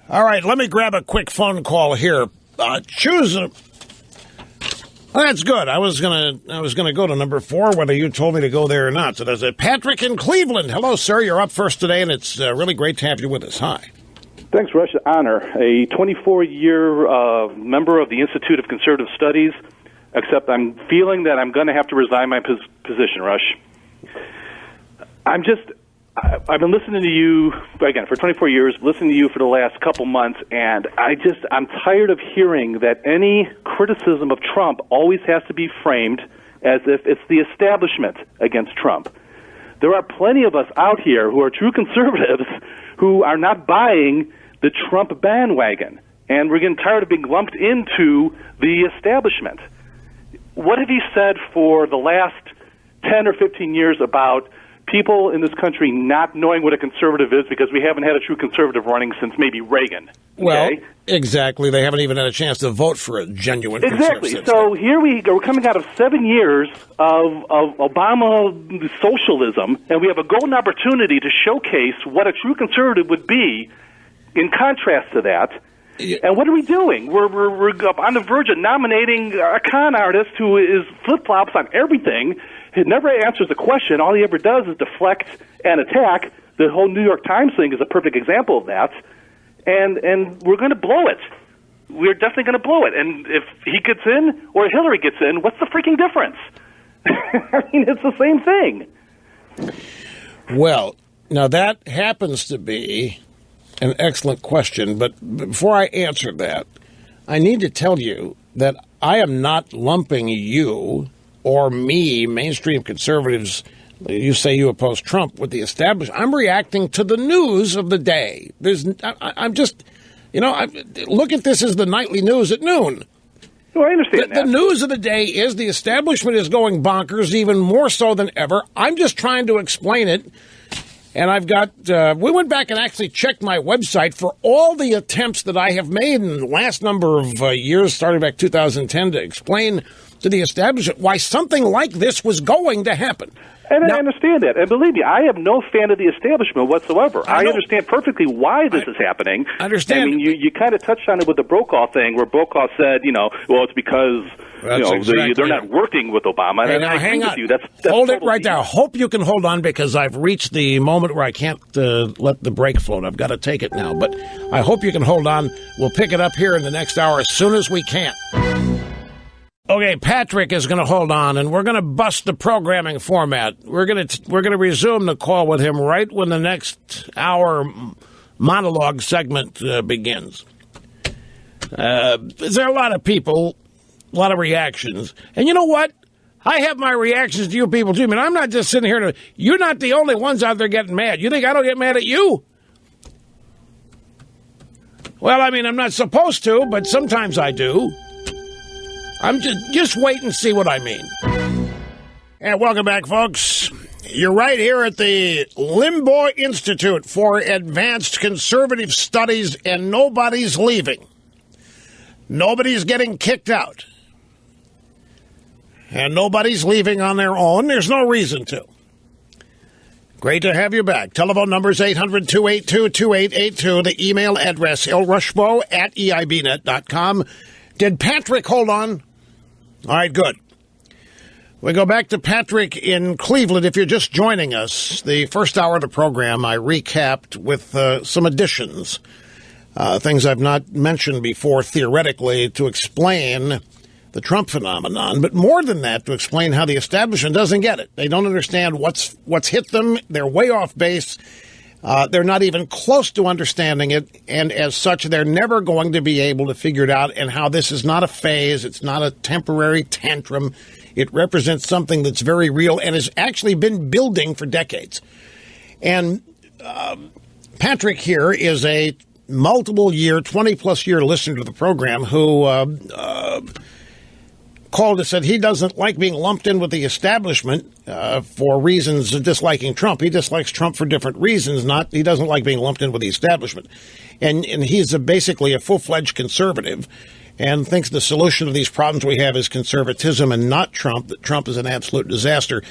All right, let me grab a quick phone call here. That's good. I was gonna go to number 4, whether you told me to go there or not. So there's a Patrick in Cleveland. Hello, sir. You're up first today, and it's really great to have you with us. Hi. Thanks, Rush. Honor. A 24-year member of the Institute of Conservative Studies, except I'm feeling that I'm going to have to resign my position, Rush. I've been listening to you, again, for 24 years, listening to you for the last couple months, and I'm tired of hearing that any criticism of Trump always has to be framed as if it's the establishment against Trump. There are plenty of us out here who are true conservatives who are not buying the Trump bandwagon, and we're getting tired of being lumped into the establishment. What have you said for the last 10 or 15 years about people in this country not knowing what a conservative is because we haven't had a true conservative running since maybe Reagan? Okay? Well, exactly. They haven't even had a chance to vote for a genuine conservative. Exactly. So here we go. We're coming out of 7 years of Obama socialism, and we have a golden opportunity to showcase what a true conservative would be in contrast to that. Yeah. And what are we doing? We're on the verge of nominating a con artist who is flip-flops on everything. He never answers a question. All he ever does is deflect and attack. The whole New York Times thing is a perfect example of that. And we're going to blow it. We're definitely going to blow it. And if he gets in or Hillary gets in, what's the freaking difference? I mean, it's the same thing. Well, now that happens to be an excellent question. But before I answer that, I need to tell you that I am not lumping you or me, mainstream conservatives, you say you oppose Trump, with the establishment. I'm reacting to the news of the day. I'm just, look at this as the nightly news at noon. Well, I understand that. The news of the day is the establishment is going bonkers, even more so than ever. I'm just trying to explain it. And I've got, we went back and actually checked my website for all the attempts that I have made in the last number of years, starting back 2010, to explain to the establishment why something like this was going to happen. And now, I understand that. And believe me, I am no fan of the establishment whatsoever. I understand perfectly why this is happening. I understand. I mean, you kind of touched on it with the Brokaw thing, where Brokaw said, well, it's because they're not working with Obama. Hey, and now, I hang agree on. with you. That's hold it right there. Hope you can hold on, because I've reached the moment where I can't let the break float. I've got to take it now. But I hope you can hold on. We'll pick it up here in the next hour as soon as we can. Okay, Patrick is going to hold on, and we're going to bust the programming format. We're going to resume the call with him right when the next hour monologue segment begins. There are a lot of people, a lot of reactions, and you know what? I have my reactions to you people too. I mean, I'm not just sitting here. You're not the only ones out there getting mad. You think I don't get mad at you? Well, I mean, I'm not supposed to, but sometimes I do. I'm just wait and see what I mean. And welcome back, folks. You're right here at the Limbaugh Institute for Advanced Conservative Studies, and nobody's leaving. Nobody's getting kicked out. And nobody's leaving on their own. There's no reason to. Great to have you back. Telephone number is 800-282-2882. The email address, lrushbo@eibnet.com. Did Patrick hold on? All right, good. We go back to Patrick in Cleveland. If you're just joining us, the first hour of the program, I recapped with some additions, things I've not mentioned before theoretically, to explain the Trump phenomenon. But more than that, to explain how the establishment doesn't get it. They don't understand what's hit them. They're way off base. They're not even close to understanding it, and as such, they're never going to be able to figure it out, and how this is not a phase, it's not a temporary tantrum. It represents something that's very real and has actually been building for decades. And Patrick here is a multiple-year, 20-plus year listener to the program who called and said he doesn't like being lumped in with the establishment for reasons of disliking Trump. He dislikes Trump for different reasons. He doesn't like being lumped in with the establishment. And he's basically a full-fledged conservative and thinks the solution to these problems we have is conservatism and not Trump, that Trump is an absolute disaster.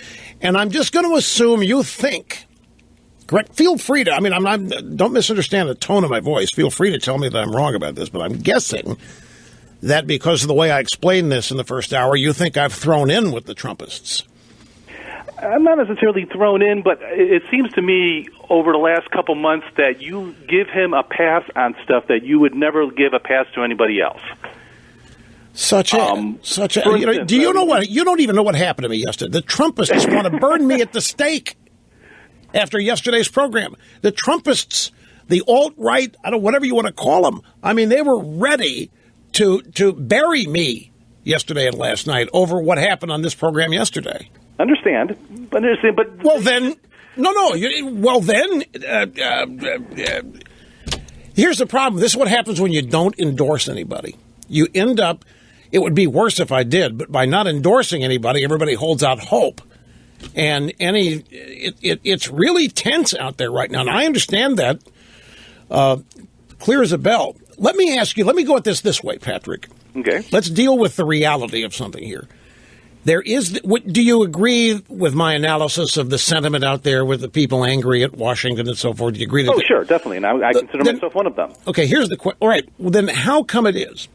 And I'm just going to assume you think Correct. Feel free to, don't misunderstand the tone of my voice. Feel free to tell me that I'm wrong about this, but I'm guessing that because of the way I explained this in the first hour, you think I've thrown in with the Trumpists. I'm not necessarily thrown in, but it seems to me over the last couple months that you give him a pass on stuff that you would never give a pass to anybody else. Do you know what? You don't even know what happened to me yesterday. The Trumpists want to burn me at the stake after yesterday's program. The Trumpists, the alt-right, whatever you want to call them. I mean, they were ready to bury me yesterday and last night over what happened on this program yesterday. Understand, but well then, here's the problem. This is what happens when you don't endorse anybody. You end up. It would be worse if I did, but by not endorsing anybody, everybody holds out hope, and it's really tense out there right now. And I understand that clear as a bell. Let me ask you. Let me go at this way, Patrick. Okay. Let's deal with the reality of something here. There is. Do you agree with my analysis of the sentiment out there with the people angry at Washington and so forth? Do you agree? Oh, sure, definitely, and I consider myself one of them. Okay, here's the question. All right, well, then how come it is?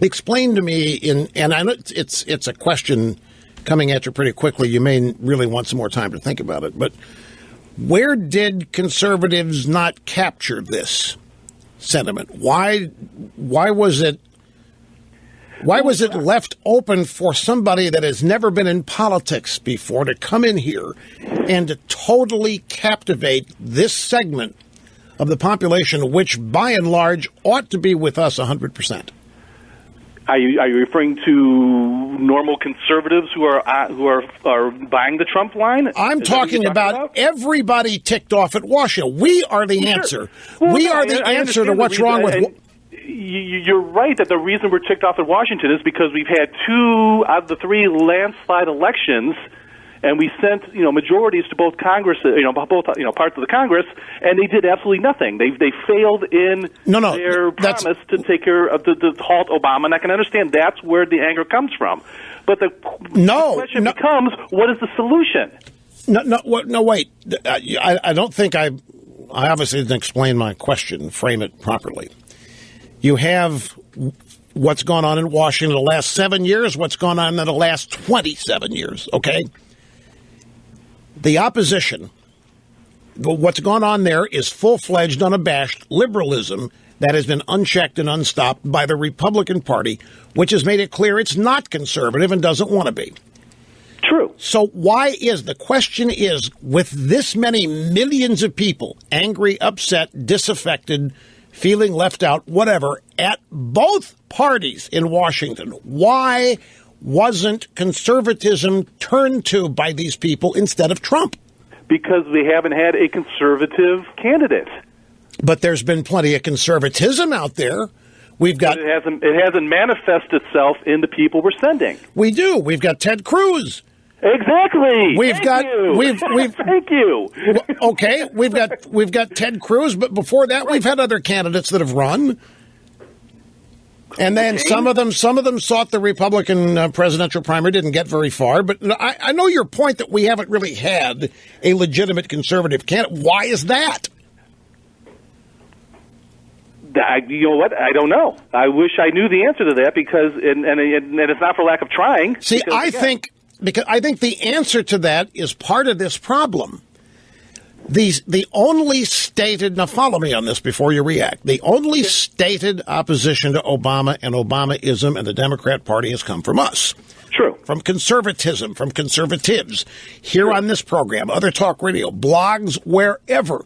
Explain to me, and I know it's a question coming at you pretty quickly. You may really want some more time to think about it, but where did conservatives not capture this sentiment? Why was it? Why was it left open for somebody that has never been in politics before to come in here and to totally captivate this segment of the population, which by and large ought to be with us 100%? Are you referring to normal conservatives who are buying the Trump line? I'm talking about everybody ticked off at Washington. We are the answer. Well, we are the answer to what's wrong with. You're right that the reason we're ticked off at Washington is because we've had 2 out of the 3 landslide elections, and we sent majorities to both Congress, both parts of the Congress, and they did absolutely nothing. They failed in their promise to take care of to halt Obama, and I can understand that's where the anger comes from. But the question becomes, what is the solution? No, wait. I don't think I obviously didn't explain my question, frame it properly. You have what's gone on in Washington in the last 7 years, what's gone on in the last 27 years, okay? The opposition, what's gone on there is full-fledged, unabashed liberalism that has been unchecked and unstopped by the Republican Party, which has made it clear it's not conservative and doesn't want to be. True. So the question is, with this many millions of people angry, upset, disaffected, feeling left out, whatever, at both parties in Washington, why wasn't conservatism turned to by these people instead of Trump? Because we haven't had a conservative candidate. But there's been plenty of conservatism out there. We've got. But it hasn't manifested itself in the people we're sending. We do. We've got Ted Cruz. Exactly. Thank you. Okay, we've got Ted Cruz, but before that, we've had other candidates that have run, and then some of them sought the Republican presidential primary, didn't get very far. But I know your point that we haven't really had a legitimate conservative candidate. Why is that? You know what? I don't know. I wish I knew the answer to that because, and it's not for lack of trying. See, I think the answer to that is part of this problem. The only stated, now follow me on this before you react, the only stated opposition to Obama and Obamaism and the Democrat Party has come from us. True. From conservatism, from conservatives, here on this program, other talk radio, blogs, wherever.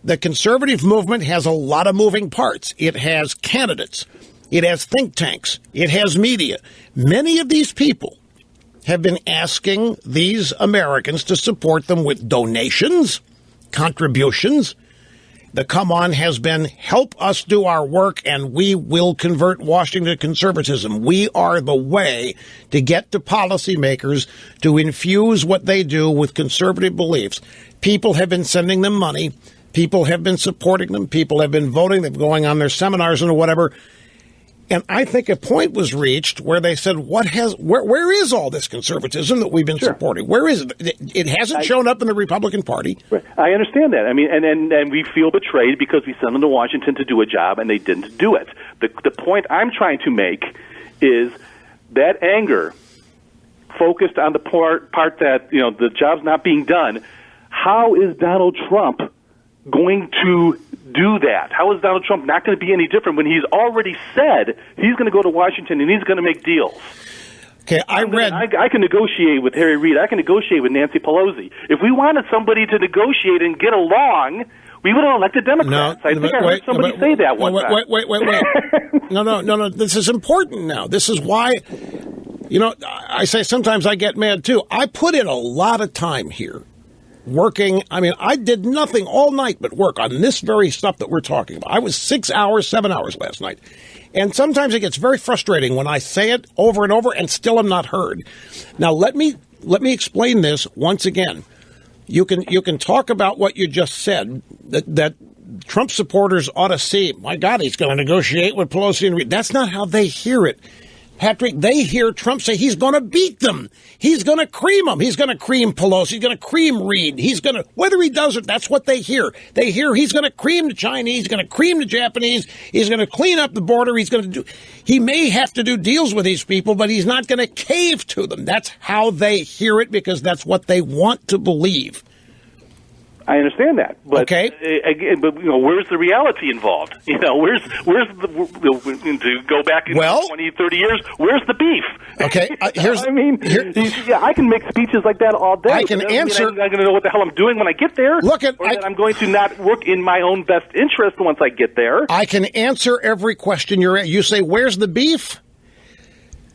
The conservative movement has a lot of moving parts. It has candidates. It has think tanks. It has media. Many of these people have been asking these Americans to support them with donations, contributions. The come on has been, help us do our work and we will convert Washington to conservatism. We are the way to get to policymakers to infuse what they do with conservative beliefs. People have been sending them money. People have been supporting them. People have been voting. They're going on their seminars and whatever. And I think a point was reached where they said, where is all this conservatism that we've been supporting? Where is it? It hasn't shown up in the Republican Party. I understand that. I mean, and we feel betrayed because we sent them to Washington to do a job and they didn't do it. The point I'm trying to make is that anger focused on the part that, the job's not being done. How is Donald Trump going to do that? How is Donald Trump not going to be any different when he's already said he's going to go to Washington and he's going to make deals? Okay, I can negotiate with Harry Reid. I can negotiate with Nancy Pelosi. If we wanted somebody to negotiate and get along, we would have elected Democrats. I think I heard somebody say that one time. Wait. No. This is important now. This is why, I say sometimes I get mad too. I put in a lot of time here. Working, I did nothing all night but work on this very stuff that we're talking about. I was 7 hours last night. And sometimes it gets very frustrating when I say it over and over and still am not heard. Now, let me explain this once again. You can talk about what you just said, that Trump supporters ought to see, my God, he's going to negotiate with Pelosi and Reid. That's not how they hear it. Patrick, they hear Trump say he's going to beat them. He's going to cream them. He's going to cream Pelosi. He's going to cream Reid. Whether he does it, that's what they hear. They hear he's going to cream the Chinese. He's going to cream the Japanese. He's going to clean up the border. He may have to do deals with these people, but he's not going to cave to them. That's how they hear it because that's what they want to believe. I understand that, but okay. Where's the reality involved? Where's to go back 20, 30 years? Where's the beef? Okay, I can make speeches like that all day. I can answer. I'm not going to know what the hell I'm doing when I get there. I'm going to not work in my own best interest once I get there. I can answer every question you say. Where's the beef?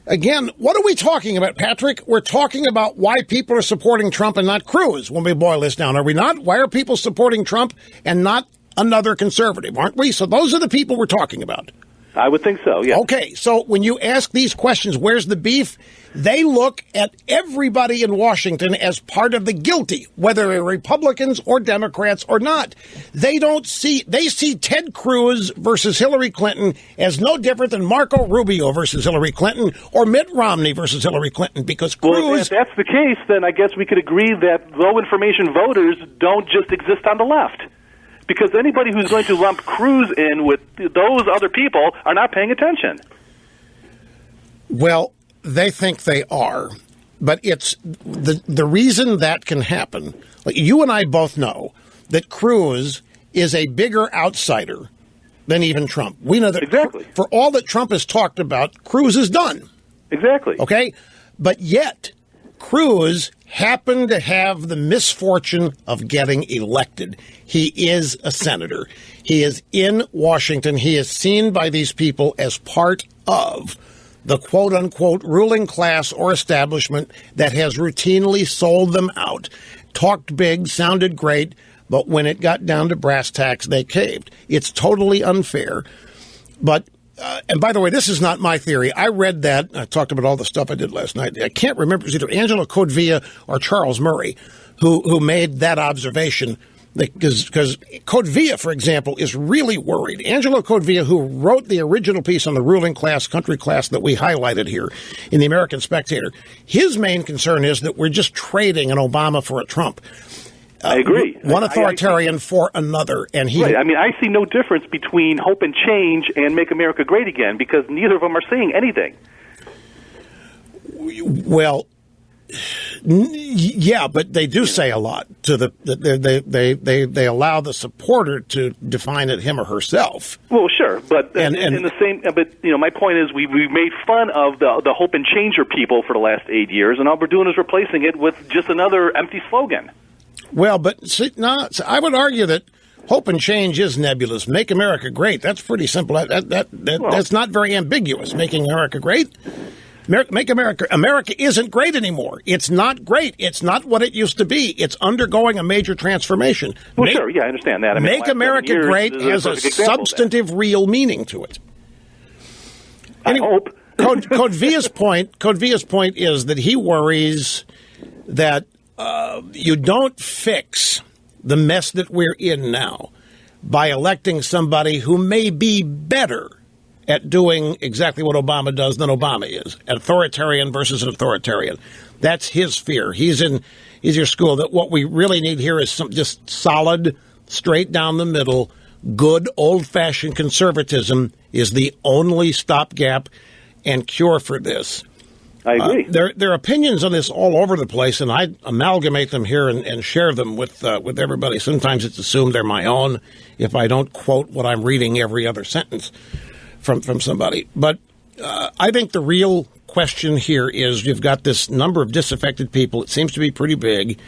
Again, what are we talking about, Patrick? We're talking about why people are supporting Trump and not Cruz when we boil this down, are we not? Why are people supporting Trump and not another conservative, aren't we? So those are the people we're talking about. I would think so, yeah. Okay, so when you ask these questions, where's the beef? They look at everybody in Washington as part of the guilty, whether they're Republicans or Democrats or not. They see Ted Cruz versus Hillary Clinton as no different than Marco Rubio versus Hillary Clinton or Mitt Romney versus Hillary Clinton because Cruz... Well, if that's the case, then I guess we could agree that low-information voters don't just exist on the left. Because anybody who's going to lump Cruz in with those other people are not paying attention. Well, they think they are. But it's the reason that can happen. Like you and I both know that Cruz is a bigger outsider than even Trump. We know that exactly. For all that Trump has talked about, Cruz is done. Exactly. Okay? But yet, Cruz happened to have the misfortune of getting elected. He is a senator. He is in Washington. He is seen by these people as part of the quote-unquote ruling class or establishment that has routinely sold them out, talked big, sounded great, but when it got down to brass tacks, they caved. It's totally unfair. But and by the way, this is not my theory. I read that. I talked about all the stuff I did last night. I can't remember. It was either Angela Codevilla or Charles Murray who made that observation. Because Codevilla, for example, is really worried. Angela Codevilla, who wrote the original piece on the ruling class, country class that we highlighted here in the American Spectator, his main concern is that we're just trading an Obama for a Trump. I agree. One authoritarian for another. And right. I mean, I see no difference between Hope and Change and Make America Great Again because neither of them are saying anything. Well, yeah, but they do say a lot to they allow the supporter to define it him or herself. Well, sure, but in the same. But my point is, we made fun of the Hope and Changer people for the last 8 years, and all we're doing is replacing it with just another empty slogan. Well, but I would argue that Hope and Change is nebulous. Make America Great. That's pretty simple. That's not very ambiguous. Making America Great. Make America isn't great anymore. It's not great. It's not what it used to be. It's undergoing a major transformation. Well, sure, yeah, I understand that. Make America Great has a substantive, real meaning to it. Anyway, I hope. Codevilla's point is that he worries that you don't fix the mess that we're in now by electing somebody who may be better at doing exactly what Obama does than Obama is. An authoritarian versus an authoritarian. That's his fear. He's in your school. That what we really need here is some just solid, straight down the middle, good old-fashioned conservatism is the only stopgap and cure for this. I agree. There are opinions on this all over the place, and I amalgamate them here and share them with everybody. Sometimes it's assumed they're my own if I don't quote what I'm reading every other sentence from somebody. But I think the real question here is you've got this number of disaffected people. It seems to be pretty big.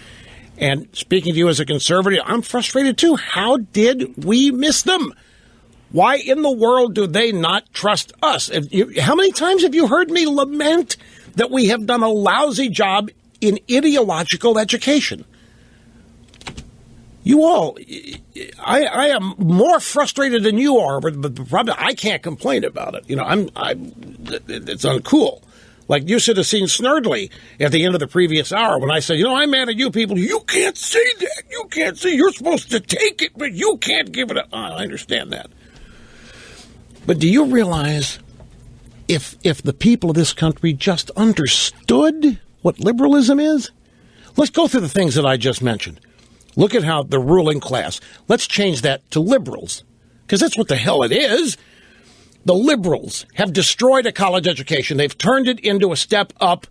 And speaking to you as a conservative, I'm frustrated too. How did we miss them? Why in the world do they not trust us? How many times have you heard me lament that we have done a lousy job in ideological education? You all, I am more frustrated than you are, but probably I can't complain about it. You know, it's uncool. Like you should have seen Snerdley at the end of the previous hour when I said, you know, I'm mad at you people. You can't say that. You can't say you're supposed to take it, but you can't give it. I understand that. But do you realize if the people of this country just understood what liberalism is? Let's go through the things that I just mentioned. Look at how the ruling class, let's change that to liberals, because that's what the hell it is. The liberals have destroyed a college education. They've turned it into a step up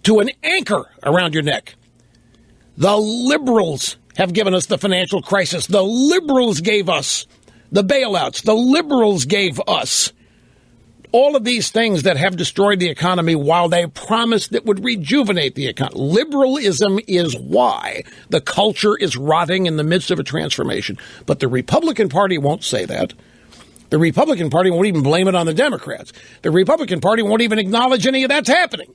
to an anchor around your neck. The liberals have given us the financial crisis. The liberals gave us the bailouts. The liberals gave us all of these things that have destroyed the economy while they promised it would rejuvenate the economy. Liberalism is why the culture is rotting in the midst of a transformation. But the Republican Party won't say that. The Republican Party won't even blame it on the Democrats. The Republican Party won't even acknowledge any of that's happening.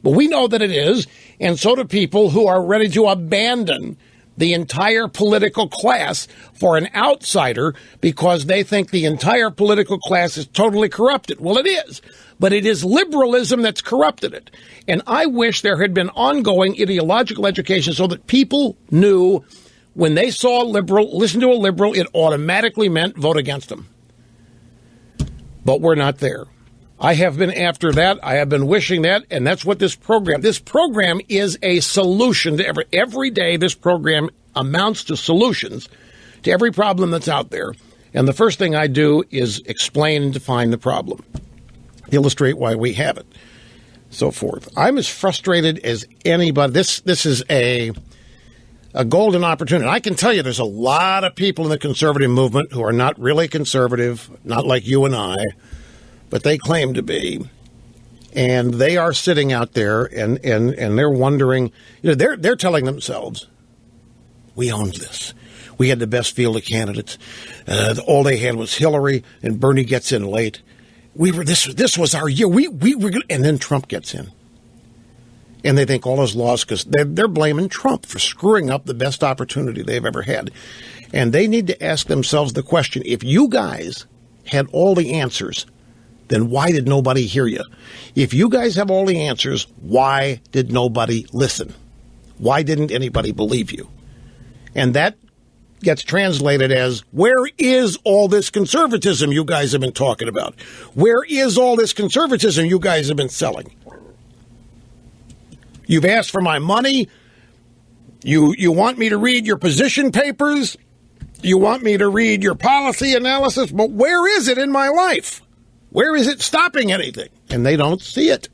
But we know that it is, and so do people who are ready to abandon the entire political class for an outsider because they think the entire political class is totally corrupted. Well, it is. But it is liberalism that's corrupted it. And I wish there had been ongoing ideological education so that people knew when they saw a liberal, listen to a liberal, it automatically meant vote against them. But we're not there. I have been after that. I have been wishing that, and that's what this program is a solution to every day. This program amounts to solutions to every problem that's out there. And the first thing I do is explain and define the problem, illustrate why we have it, so forth. I'm as frustrated as anybody. This is a golden opportunity. I can tell you there's a lot of people in the conservative movement who are not really conservative, not like you and I, but they claim to be. And they are sitting out there and they're wondering, you know, they're telling themselves, we owned this. We had the best field of candidates. All they had was Hillary, and Bernie gets in late. This was our year. We were, and then Trump gets in. And they think all is lost because they're blaming Trump for screwing up the best opportunity they've ever had. And they need to ask themselves the question, if you guys had all the answers, then why did nobody hear you? If you guys have all the answers, why did nobody listen? Why didn't anybody believe you? And that gets translated as, where is all this conservatism you guys have been talking about? Where is all this conservatism you guys have been selling? You've asked for my money. You want me to read your position papers. You want me to read your policy analysis. But where is it in my life? Where is it stopping anything? And they don't see it.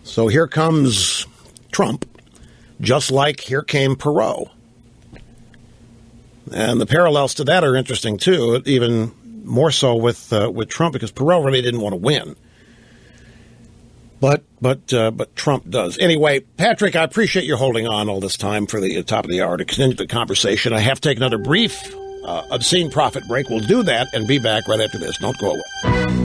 So here comes Trump, just like here came Perot. And the parallels to that are interesting, too, even more so with Trump, because Perot really didn't want to win. But Trump does. Anyway, Patrick, I appreciate you holding on all this time for the top of the hour to continue the conversation. I have to take another brief obscene profit break. We'll do that and be back right after this. Don't go away.